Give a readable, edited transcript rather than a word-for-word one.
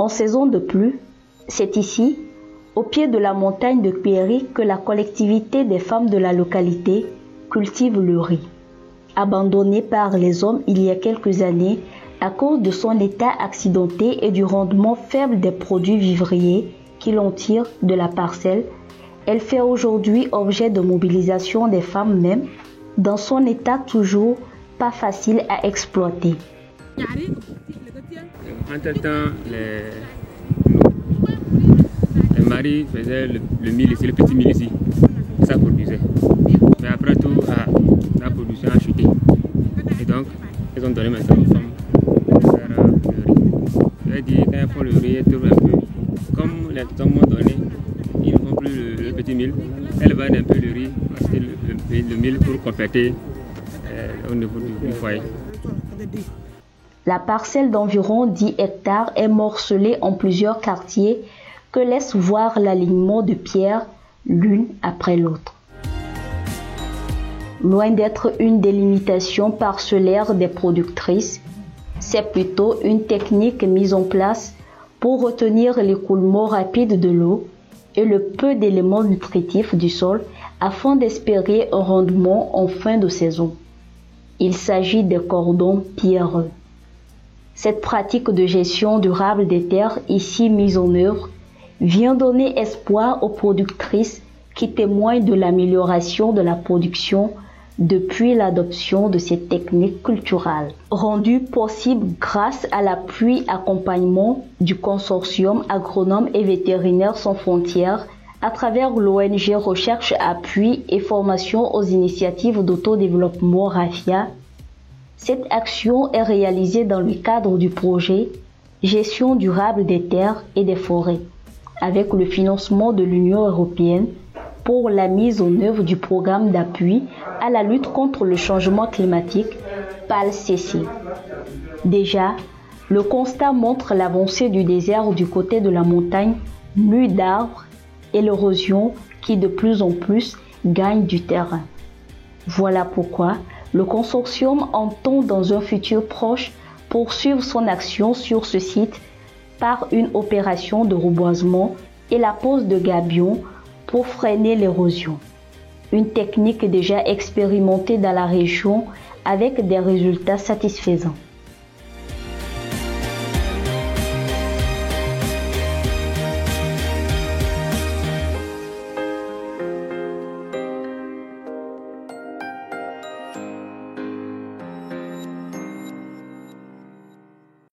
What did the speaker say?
En saison de pluie, c'est ici, au pied de la montagne de Péry, que la collectivité des femmes de la localité cultive le riz. Abandonné par les hommes il y a quelques années à cause de son état accidenté et du rendement faible des produits vivriers qui l'en tirent de la parcelle, elle fait aujourd'hui objet de mobilisation des femmes même, dans son état toujours pas facile à exploiter. Entre-temps, les maris faisaient le mil ici, le petit mil ici, ça produisait. Mais après tout, la production a chuté. Et donc, ils ont donné maintenant aux femmes de faire le riz. Je vais dire, quand elles font le riz, elles trouvent un peu. Comme les hommes ont donné, ils ne font plus le petit mil. Elles vendent un peu le riz, acheter le mil pour compléter au niveau du foyer. La parcelle d'environ 10 hectares est morcelée en plusieurs quartiers que laisse voir l'alignement de pierres l'une après l'autre. Loin d'être une délimitation parcellaire des productrices, c'est plutôt une technique mise en place pour retenir l'écoulement rapide de l'eau et le peu d'éléments nutritifs du sol afin d'espérer un rendement en fin de saison. Il s'agit des cordons pierreux. Cette pratique de gestion durable des terres ici mise en œuvre vient donner espoir aux productrices qui témoignent de l'amélioration de la production depuis l'adoption de ces techniques culturales, rendues possibles grâce à l'appui accompagnement du consortium Agronomes et Vétérinaires sans frontières à travers l'ONG Recherche, Appui et Formation aux initiatives d'autodéveloppement RAFIA. Cette action est réalisée dans le cadre du projet Gestion durable des terres et des forêts, avec le financement de l'Union européenne pour la mise en œuvre du programme d'appui à la lutte contre le changement climatique, PALCC. Déjà, le constat montre l'avancée du désert du côté de la montagne, nue d'arbres, et l'érosion qui de plus en plus gagne du terrain. Voilà pourquoi le consortium entend dans un futur proche poursuivre son action sur ce site par une opération de reboisement et la pose de gabions pour freiner l'érosion. Une technique déjà expérimentée dans la région avec des résultats satisfaisants.